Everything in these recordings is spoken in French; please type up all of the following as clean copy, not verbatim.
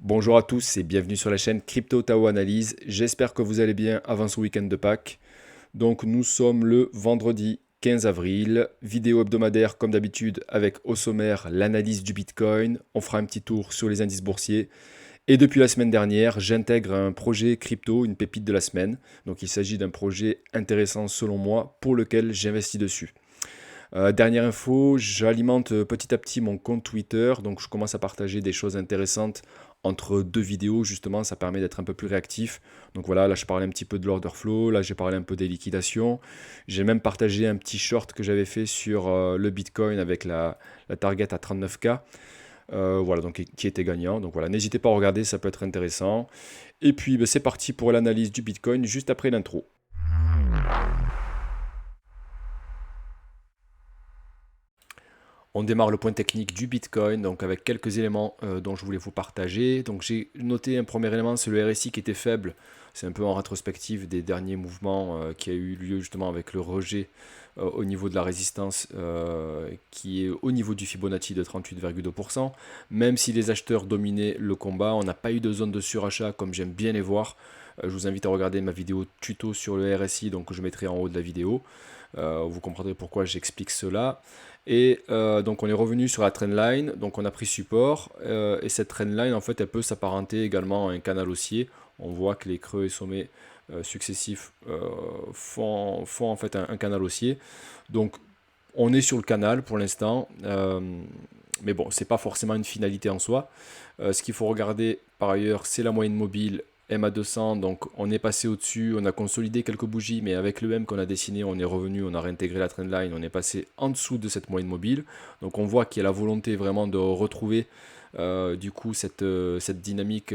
Bonjour à tous et bienvenue sur la chaîne Crypto Tao Analyse. J'espère que vous allez bien avant ce week-end de Pâques. Donc nous sommes le vendredi 15 avril, vidéo hebdomadaire comme d'habitude avec au sommaire l'analyse du Bitcoin. On fera un petit tour sur les indices boursiers. Et depuis la semaine dernière, j'intègre un projet crypto, une pépite de la semaine. Donc il s'agit d'un projet intéressant selon moi pour lequel j'investis dessus. Dernière info, j'alimente petit à petit mon compte Twitter, donc je commence à partager des choses intéressantes entre deux vidéos, justement, ça permet d'être un peu plus réactif. Donc voilà, là je parlais un petit peu de l'order flow, là j'ai parlé un peu des liquidations. J'ai même partagé un petit short que j'avais fait sur le Bitcoin avec la target à 39K. Voilà, donc qui était gagnant. Donc voilà, n'hésitez pas à regarder, ça peut être intéressant. Et puis ben, c'est parti pour l'analyse du Bitcoin juste après l'intro. On démarre le point technique du Bitcoin, donc avec quelques éléments dont je voulais vous partager. Donc j'ai noté un premier élément, c'est le RSI qui était faible. C'est un peu en rétrospective des derniers mouvements qui a eu lieu justement avec le rejet au niveau de la résistance qui est au niveau du Fibonacci de 38,2%. Même si les acheteurs dominaient le combat, on n'a pas eu de zone de surachat comme j'aime bien les voir. Je vous invite à regarder ma vidéo tuto sur le RSI, donc je mettrai en haut de la vidéo. Vous comprendrez pourquoi j'explique cela. Et donc on est revenu sur la trendline, donc on a pris support, et cette trendline en fait elle peut s'apparenter également à un canal haussier. On voit que les creux et sommets successifs font en fait un canal haussier. Donc on est sur le canal pour l'instant, mais bon, c'est pas forcément une finalité en soi. Ce qu'il faut regarder par ailleurs, c'est la moyenne mobile MA200, donc on est passé au-dessus, on a consolidé quelques bougies, mais avec le M qu'on a dessiné, on est revenu, on a réintégré la trendline, on est passé en dessous de cette moyenne mobile. Donc on voit qu'il y a la volonté vraiment de retrouver du coup cette dynamique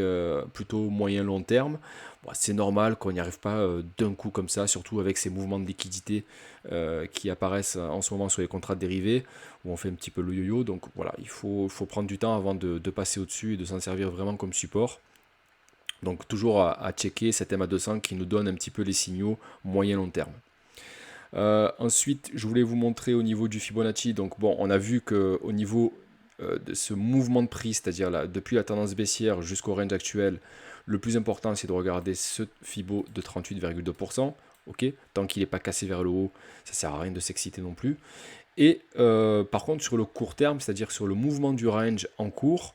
plutôt moyen-long terme. Bon, c'est normal qu'on n'y arrive pas d'un coup comme ça, surtout avec ces mouvements de liquidité qui apparaissent en ce moment sur les contrats dérivés, où on fait un petit peu le yo-yo. Donc voilà, il faut prendre du temps avant de passer au-dessus et de s'en servir vraiment comme support. Donc toujours à checker cette MA200 qui nous donne un petit peu les signaux moyen-long terme. Ensuite, je voulais vous montrer au niveau du Fibonacci. Donc bon, on a vu qu'au niveau de ce mouvement de prix, c'est-à-dire depuis la tendance baissière jusqu'au range actuel, le plus important c'est de regarder ce Fibo de 38,2%. Ok, tant qu'il n'est pas cassé vers le haut, ça sert à rien de s'exciter non plus. Et par contre, sur le court terme, c'est-à-dire sur le mouvement du range en cours,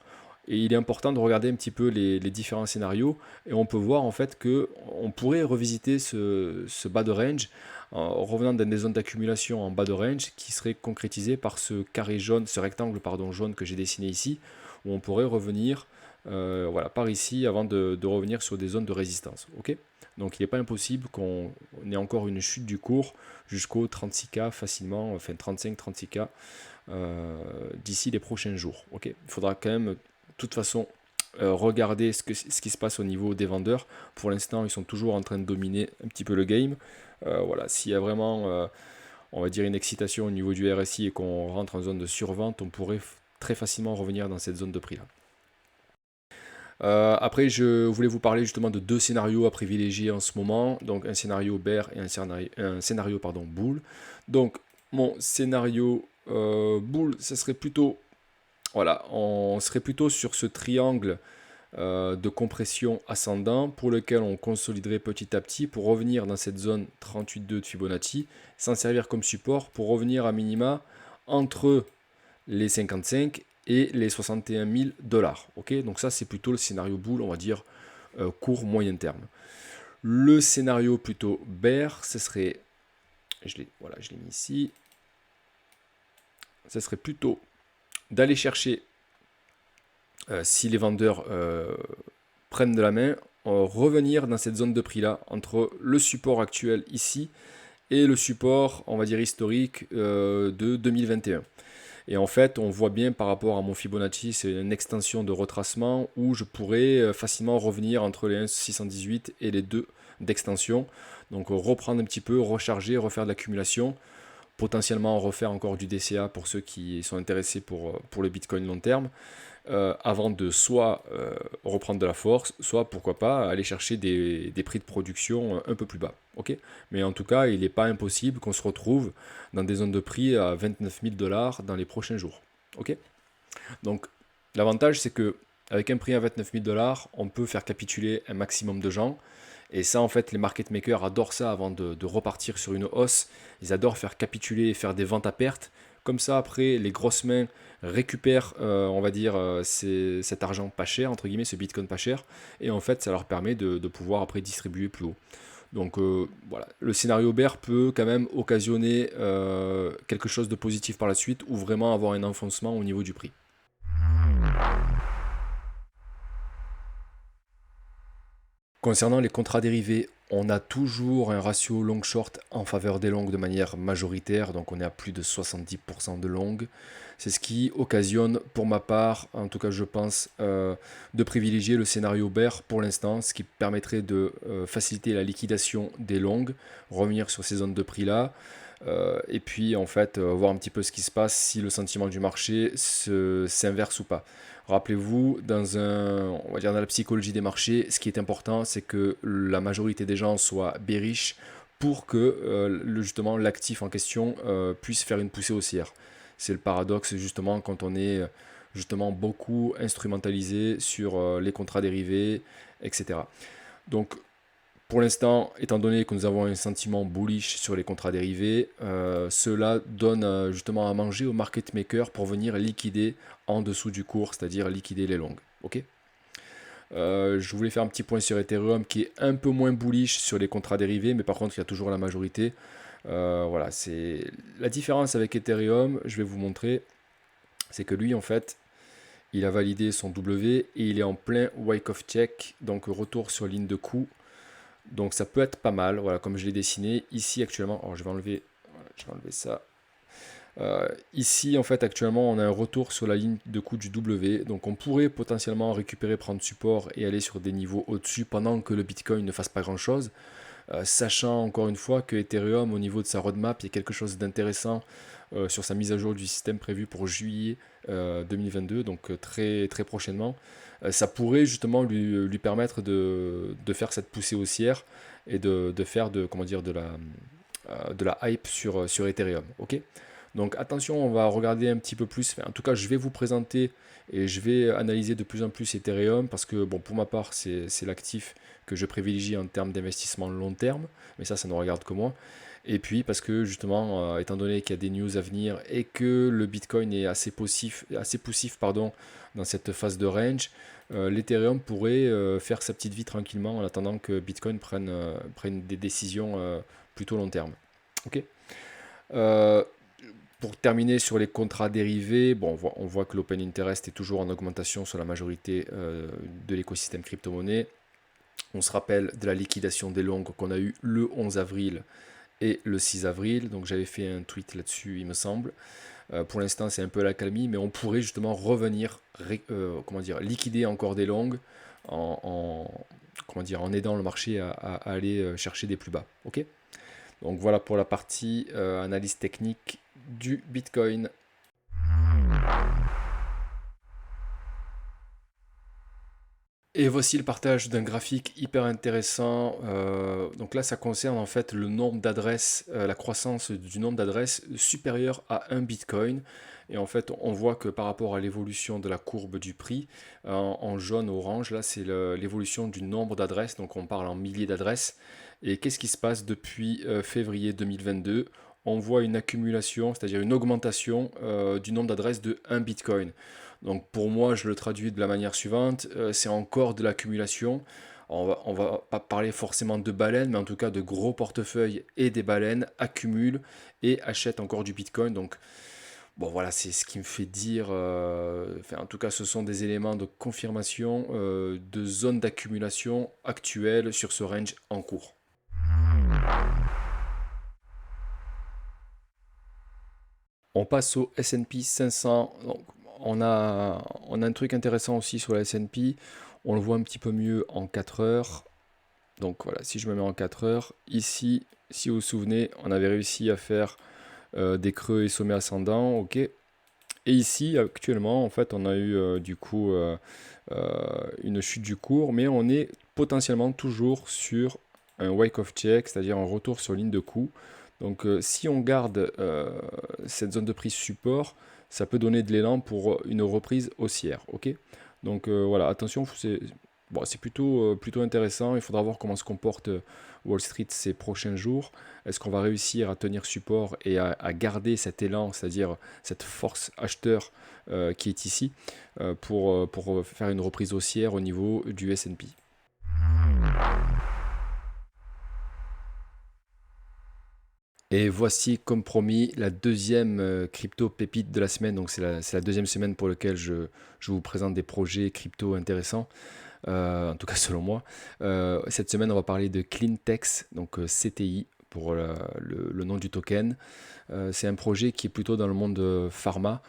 et il est important de regarder un petit peu les différents scénarios, et on peut voir en fait que on pourrait revisiter ce bas de range en revenant dans des zones d'accumulation en bas de range qui serait concrétisé par ce carré jaune, ce rectangle pardon, jaune que j'ai dessiné ici, où on pourrait revenir voilà, par ici avant de revenir sur des zones de résistance. Ok, donc il n'est pas impossible qu'on ait encore une chute du cours jusqu'au 36K facilement, enfin 35-36K d'ici les prochains jours. Ok, il faudra quand même de toute façon regarder ce qui se passe au niveau des vendeurs. Pour l'instant, ils sont toujours en train de dominer un petit peu le game. Voilà, s'il y a vraiment, on va dire, une excitation au niveau du RSI et qu'on rentre en zone de survente, on pourrait très facilement revenir dans cette zone de prix là. Après, je voulais vous parler justement de deux scénarios à privilégier en ce moment. Donc, un scénario bear et un scénario pardon, bull. Donc, mon scénario bull, ça serait plutôt, voilà, on serait plutôt sur ce triangle de compression ascendant pour lequel on consoliderait petit à petit pour revenir dans cette zone 38,2 de Fibonacci, s'en servir comme support pour revenir à minima entre les 55 et les 61 000 dollars. Ok, donc ça c'est plutôt le scénario bull, on va dire court moyen terme. Le scénario plutôt bear, ce serait, voilà, je l'ai mis ici, ce serait plutôt d'aller chercher, si les vendeurs prennent de la main, revenir dans cette zone de prix là entre le support actuel ici et le support, on va dire historique de 2021. Et en fait, on voit bien par rapport à mon Fibonacci, c'est une extension de retracement où je pourrais facilement revenir entre les 1,618 et les 2 d'extension. Donc reprendre un petit peu, recharger, refaire de l'accumulation, potentiellement refaire encore du DCA pour ceux qui sont intéressés pour le Bitcoin long terme, avant de soit reprendre de la force, soit pourquoi pas aller chercher des prix de production un peu plus bas. Okay, mais en tout cas, il n'est pas impossible qu'on se retrouve dans des zones de prix à 29 000 dollars dans les prochains jours. Okay, donc l'avantage c'est que Avec un prix à 29 000 $, on peut faire capituler un maximum de gens. Et ça, en fait, les market makers adorent ça avant de repartir sur une hausse. Ils adorent faire capituler et faire des ventes à perte. Comme ça, après, les grosses mains récupèrent, on va dire, cet argent pas cher, entre guillemets, ce bitcoin pas cher. Et en fait, ça leur permet de pouvoir après distribuer plus haut. Donc voilà, le scénario bear peut quand même occasionner quelque chose de positif par la suite ou vraiment avoir un enfoncement au niveau du prix. Concernant les contrats dérivés, on a toujours un ratio long-short en faveur des longues de manière majoritaire, donc on est à plus de 70% de longues. C'est ce qui occasionne, pour ma part, en tout cas je pense, de privilégier le scénario bear pour l'instant, ce qui permettrait de faciliter la liquidation des longues, revenir sur ces zones de prix-là, et puis en fait voir un petit peu ce qui se passe si le sentiment du marché s'inverse ou pas. Rappelez-vous, on va dire dans la psychologie des marchés, ce qui est important, c'est que la majorité des gens soient bearish pour que justement l'actif en question puisse faire une poussée haussière. C'est le paradoxe justement quand on est justement beaucoup instrumentalisé sur les contrats dérivés, etc. Donc pour l'instant, étant donné que nous avons un sentiment bullish sur les contrats dérivés, cela donne justement à manger aux market makers pour venir liquider en dessous du cours, c'est-à-dire liquider les longues. Ok. Je voulais faire un petit point sur Ethereum qui est un peu moins bullish sur les contrats dérivés, mais par contre il y a toujours la majorité. Voilà, c'est la différence avec Ethereum, je vais vous montrer, c'est que lui en fait, il a validé son W et il est en plein wake of check, donc retour sur ligne de coup. Donc ça peut être pas mal, voilà, comme je l'ai dessiné ici actuellement. Alors je vais enlever ça. Ici en fait actuellement on a un retour sur la ligne de coup du W, donc on pourrait potentiellement récupérer, prendre support et aller sur des niveaux au-dessus pendant que le Bitcoin ne fasse pas grand chose. Sachant encore une fois que Ethereum au niveau de sa roadmap, il y a quelque chose d'intéressant sur sa mise à jour du système prévue pour juillet 2022, donc très, très prochainement. Ça pourrait justement lui permettre de faire cette poussée haussière et de faire comment dire, de la hype sur Ethereum. Ok. Donc attention, on va regarder un petit peu plus. Enfin, en tout cas, je vais vous présenter et je vais analyser de plus en plus Ethereum parce que bon, pour ma part, c'est l'actif que je privilégie en termes d'investissement long terme, mais ça ne regarde que moi. Et puis parce que justement, étant donné qu'il y a des news à venir et que le Bitcoin est assez poussif pardon, dans cette phase de range, l'Ethereum pourrait faire sa petite vie tranquillement en attendant que Bitcoin prenne des décisions plutôt long terme. Ok. Euh, pour terminer sur les contrats dérivés, bon, on voit que l'open interest est toujours en augmentation sur la majorité de l'écosystème crypto-monnaie. On se rappelle de la liquidation des longues qu'on a eu le 11 avril et le 6 avril. Donc j'avais fait un tweet là-dessus, il me semble. Pour l'instant, c'est un peu la calmie, mais on pourrait justement revenir, comment dire, liquider encore des longues comment dire, en aidant le marché à aller chercher des plus bas. Ok. Donc voilà pour la partie analyse technique du Bitcoin. Et voici le partage d'un graphique hyper intéressant. Donc là, ça concerne en fait le nombre d'adresses, la croissance du nombre d'adresses supérieur à un Bitcoin. Et en fait, on voit que par rapport à l'évolution de la courbe du prix, en jaune, orange, là, c'est l'évolution du nombre d'adresses. Donc on parle en milliers d'adresses. Et qu'est-ce qui se passe depuis février 2022? On voit une accumulation, c'est-à-dire une augmentation du nombre d'adresses de 1 Bitcoin. Donc pour moi, je le traduis de la manière suivante, c'est encore de l'accumulation. On va pas parler forcément de baleines, mais en tout cas de gros portefeuilles et des baleines accumulent et achètent encore du Bitcoin. Donc bon voilà, c'est ce qui me fait dire, enfin, en tout cas ce sont des éléments de confirmation de zone d'accumulation actuelle sur ce range en cours. On passe au S&P 500. Donc, on a un truc intéressant aussi sur la S&P. On le voit un petit peu mieux en 4 heures. Donc voilà, si je me mets en 4 heures, ici, si vous vous souvenez, on avait réussi à faire des creux et sommets ascendants, ok. Et ici, actuellement, en fait, on a eu du coup une chute du cours, mais on est potentiellement toujours sur un wake of check, c'est-à-dire un retour sur ligne de coup. Donc si on garde cette zone de prise support, ça peut donner de l'élan pour une reprise haussière. Ok. Donc voilà, attention, c'est plutôt intéressant. Il faudra voir comment se comporte Wall Street ces prochains jours. Est-ce qu'on va réussir à tenir support et à garder cet élan, c'est-à-dire cette force acheteur qui est ici, pour faire une reprise haussière au niveau du S&P. Et voici, comme promis, la deuxième crypto pépite de la semaine. Donc c'est la deuxième semaine pour laquelle je vous présente des projets crypto intéressants, en tout cas selon moi. Cette semaine, on va parler de Cleantex, donc CTI pour le nom du token. C'est un projet qui est plutôt dans le monde pharma,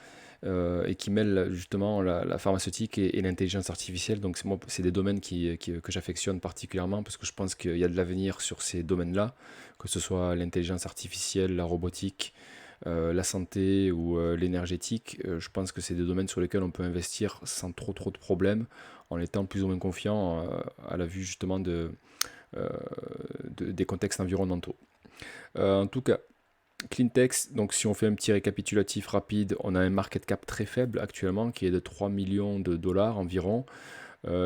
et qui mêle justement la pharmaceutique et l'intelligence artificielle. Donc c'est des domaines que j'affectionne particulièrement parce que je pense qu'il y a de l'avenir sur ces domaines-là, que ce soit l'intelligence artificielle, la robotique, la santé ou l'énergétique. Je pense que c'est des domaines sur lesquels on peut investir sans trop de problèmes, en étant plus ou moins confiant à la vue justement euh, des contextes environnementaux. En tout cas, Cleantex, donc si on fait un petit récapitulatif rapide, on a un market cap très faible actuellement qui est de 3 millions de dollars environ.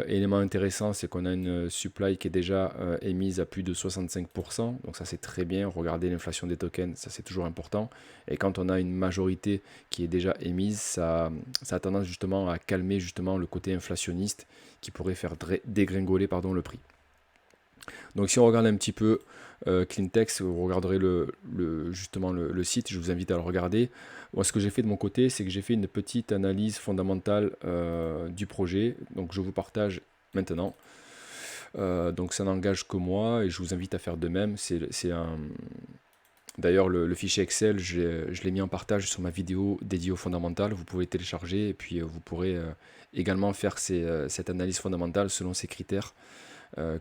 Élément intéressant, c'est qu'on a une supply qui est déjà émise à plus de 65%, donc ça c'est très bien. Regardez l'inflation des tokens, ça c'est toujours important. Et quand on a une majorité qui est déjà émise, ça a tendance justement à calmer justement le côté inflationniste qui pourrait faire dégringoler le prix. Donc si on regarde un petit peu Cleantex, vous regarderez justement le site, je vous invite à le regarder. Moi, ce que j'ai fait de mon côté, c'est que j'ai fait une petite analyse fondamentale du projet, donc je vous partage maintenant. Donc ça n'engage que moi et je vous invite à faire de même. D'ailleurs, le fichier Excel, je l'ai mis en partage sur ma vidéo dédiée aux fondamentales. Vous pouvez télécharger et puis vous pourrez également faire cette analyse fondamentale selon ces critères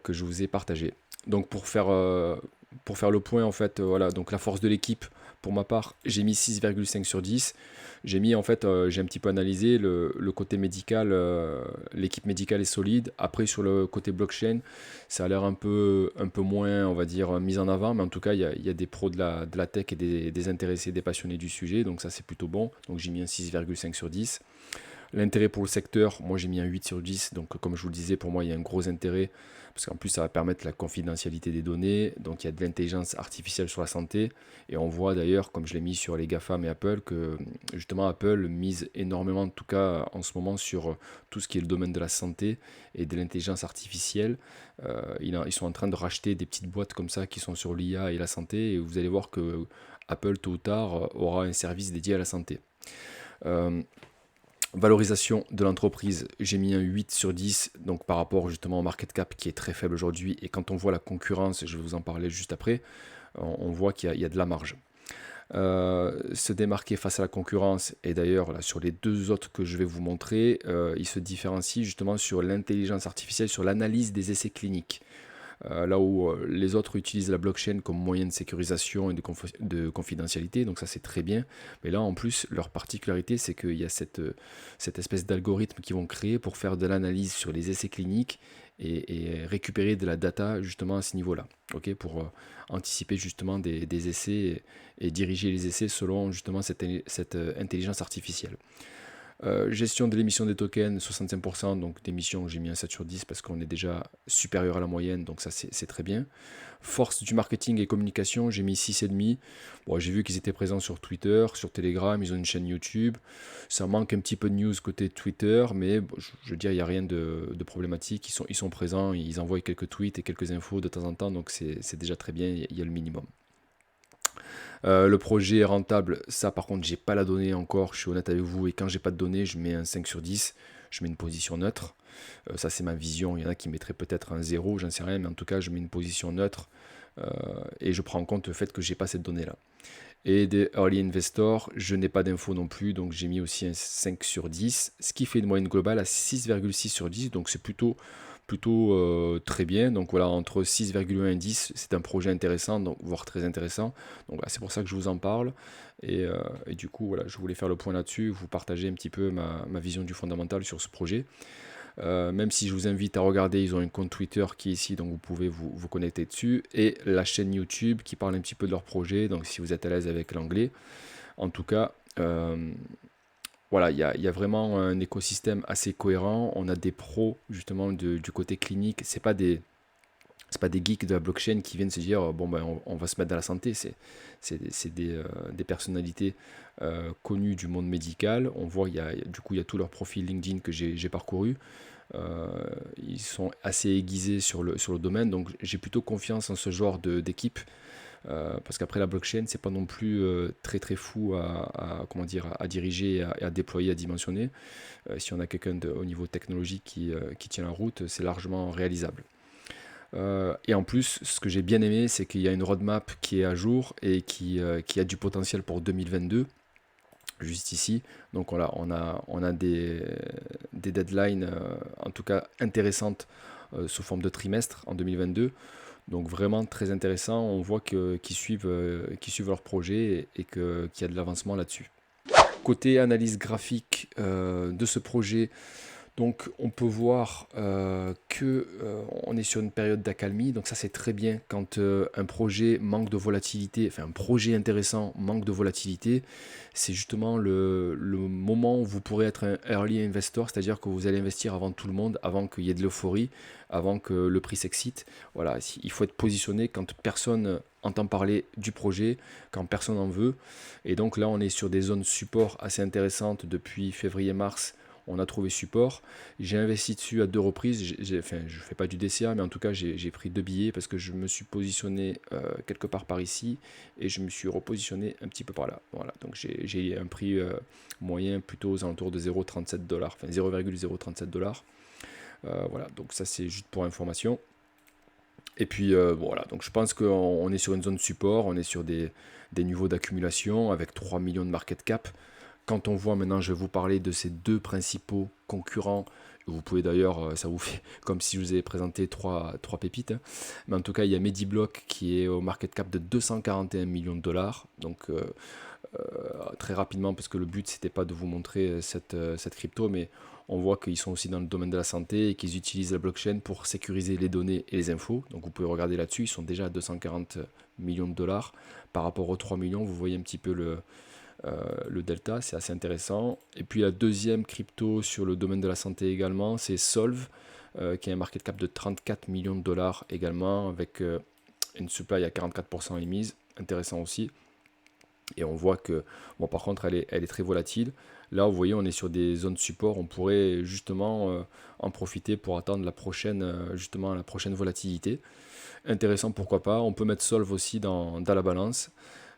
que je vous ai partagé. Donc pour faire le point, en fait, voilà, donc la force de l'équipe, pour ma part, j'ai mis 6,5 sur 10. J'ai un petit peu analysé le côté médical, l'équipe médicale est solide. Après, sur le côté blockchain, ça a l'air un peu moins, on va dire, mis en avant, mais en tout cas, il y a des pros de la tech et des intéressés, des passionnés du sujet, donc ça c'est plutôt bon. Donc j'ai mis un 6,5 sur 10. L'intérêt pour le secteur, moi j'ai mis un 8 sur 10, donc comme je vous le disais, pour moi il y a un gros intérêt, parce qu'en plus ça va permettre la confidentialité des données, donc il y a de l'intelligence artificielle sur la santé, et on voit d'ailleurs, comme je l'ai mis sur les GAFAM et Apple, que justement Apple mise énormément, en tout cas en ce moment, sur tout ce qui est le domaine de la santé et de l'intelligence artificielle. Ils sont en train de racheter des petites boîtes comme ça qui sont sur l'IA et la santé, et vous allez voir que Apple, tôt ou tard, aura un service dédié à la santé. Valorisation de l'entreprise, j'ai mis un 8 sur 10, donc par rapport justement au market cap qui est très faible aujourd'hui. Et quand on voit la concurrence, je vais vous en parler juste après, on voit qu'il y a de la marge. Se démarquer face à la concurrence, et d'ailleurs là, sur les deux autres que je vais vous montrer, il se différencie justement sur l'intelligence artificielle, sur l'analyse des essais cliniques. Là où les autres utilisent la blockchain comme moyen de sécurisation et de confidentialité, donc ça c'est très bien. Mais là en plus, leur particularité, c'est qu'il y a cette espèce d'algorithme qu'ils vont créer pour faire de l'analyse sur les essais cliniques et récupérer de la data justement à ce niveau-là, ok, pour anticiper justement des essais et diriger les essais selon justement cette intelligence artificielle. Gestion de l'émission des tokens, 65%, donc d'émission, j'ai mis un 7 sur 10 parce qu'on est déjà supérieur à la moyenne, donc ça c'est très bien. Force du marketing et communication, j'ai mis 6,5. Bon, j'ai vu qu'ils étaient présents sur Twitter, sur Telegram, ils ont une chaîne YouTube. Ça manque un petit peu de news côté Twitter, mais bon, je veux dire, il n'y a rien de problématique. Ils sont présents, ils envoient quelques tweets et quelques infos de temps en temps, donc c'est déjà très bien, il y a le minimum. Le projet est rentable, ça par contre j'ai pas la donnée encore, je suis honnête avec vous, et quand j'ai pas de données je mets un 5 sur 10, je mets une position neutre. Ça c'est ma vision, il y en a qui mettraient peut-être un 0, j'en sais rien, mais en tout cas je mets une position neutre, et je prends en compte le fait que j'ai pas cette donnée là. Et des early investors, je n'ai pas d'infos non plus, donc j'ai mis aussi un 5 sur 10, ce qui fait une moyenne globale à 6,6 sur 10, donc c'est plutôt très bien. Donc voilà, entre 6,1 et 10, c'est un projet intéressant, donc, voire très intéressant. Donc voilà, c'est pour ça que je vous en parle. Et du coup, voilà, je voulais faire le point là-dessus, vous partager un petit peu ma vision du fondamental sur ce projet. Même si je vous invite à regarder, ils ont un compte Twitter qui est ici, donc vous pouvez vous connecter dessus, et la chaîne YouTube qui parle un petit peu de leur projet, donc si vous êtes à l'aise avec l'anglais. En tout cas, voilà, il y a vraiment un écosystème assez cohérent. On a des pros justement du côté clinique. C'est pas des geeks de la blockchain qui viennent se dire bon ben on va se mettre dans la santé. C'est des personnalités connues du monde médical. On voit du coup il y a tout leur profil LinkedIn que j'ai parcouru. Euh, Ils sont assez aiguisés sur le domaine, donc j'ai plutôt confiance en ce genre d'équipe. Parce qu'après la blockchain, c'est pas non plus très très fou comment dire, à diriger et à déployer, à dimensionner. Si on a quelqu'un au niveau technologique qui tient la route, c'est largement réalisable. Et en plus, ce que j'ai bien aimé, c'est qu'il y a une roadmap qui est à jour et qui a du potentiel pour 2022, juste ici. Donc voilà, on a des deadlines, en tout cas intéressantes, sous forme de trimestre en 2022. Donc vraiment très intéressant, on voit qu'ils suivent leur projet qu'il y a de l'avancement là-dessus. Côté analyse graphique de ce projet, donc on peut voir que on est sur une période d'accalmie, donc ça c'est très bien quand un projet manque de volatilité, enfin un projet intéressant manque de volatilité, c'est justement le moment où vous pourrez être un early investor, c'est-à-dire que vous allez investir avant tout le monde, avant qu'il y ait de l'euphorie, avant que le prix s'excite. Voilà, il faut être positionné quand personne entend parler du projet, quand personne en veut. Et donc là on est sur des zones support assez intéressantes depuis février-mars. On a trouvé support. J'ai investi dessus à 2 reprises. Enfin, je ne fais pas du DCA, mais en tout cas, j'ai pris 2 billets parce que je me suis positionné quelque part par ici et je me suis repositionné un petit peu par là. Voilà, donc j'ai un prix moyen plutôt aux alentours de 0,37$, enfin 0,037$. Voilà, donc ça c'est juste pour information. Et puis voilà, donc je pense qu'on est sur une zone support, on est sur des niveaux d'accumulation avec 3 millions de market cap. Quand on voit maintenant, je vais vous parler de ces deux principaux concurrents. Vous pouvez d'ailleurs, ça vous fait comme si je vous avais présenté trois pépites, hein. Mais en tout cas, il y a Mediblock qui est au market cap de 241 millions de dollars. Donc très rapidement, parce que le but c'était pas de vous montrer cette crypto, mais on voit qu'ils sont aussi dans le domaine de la santé et qu'ils utilisent la blockchain pour sécuriser les données et les infos. Donc vous pouvez regarder là-dessus, ils sont déjà à 240 millions de dollars par rapport aux 3 millions. Vous voyez un petit peu le delta, c'est assez intéressant. Et puis la deuxième crypto sur le domaine de la santé également, c'est Solve, qui a un market cap de 34 millions de dollars également, avec une supply à 44% émise, intéressant aussi. Et on voit que, bon, par contre, elle est très volatile. Là, vous voyez, on est sur des zones support. On pourrait justement en profiter pour attendre justement la prochaine volatilité. Intéressant, pourquoi pas. On peut mettre Solve aussi dans la balance.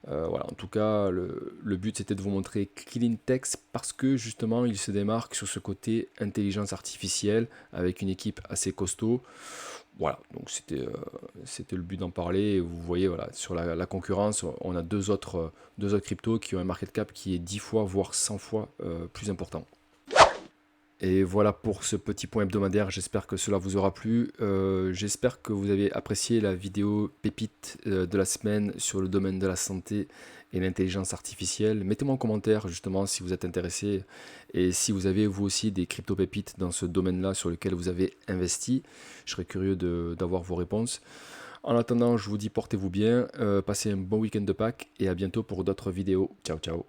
Voilà, en tout cas, le but c'était de vous montrer Cleantex parce que justement il se démarque sur ce côté intelligence artificielle avec une équipe assez costaud. Voilà, donc c'était le but d'en parler. Et vous voyez, voilà, sur la concurrence, on a deux autres cryptos qui ont un market cap qui est 10 fois, voire 100 fois plus important. Et voilà pour ce petit point hebdomadaire, j'espère que cela vous aura plu. J'espère que vous avez apprécié la vidéo pépite de la semaine sur le domaine de la santé et l'intelligence artificielle. Mettez-moi en commentaire justement si vous êtes intéressé et si vous avez vous aussi des crypto-pépites dans ce domaine-là sur lequel vous avez investi. Je serais curieux d'avoir vos réponses. En attendant, je vous dis portez-vous bien, passez un bon week-end de Pâques et à bientôt pour d'autres vidéos. Ciao ciao.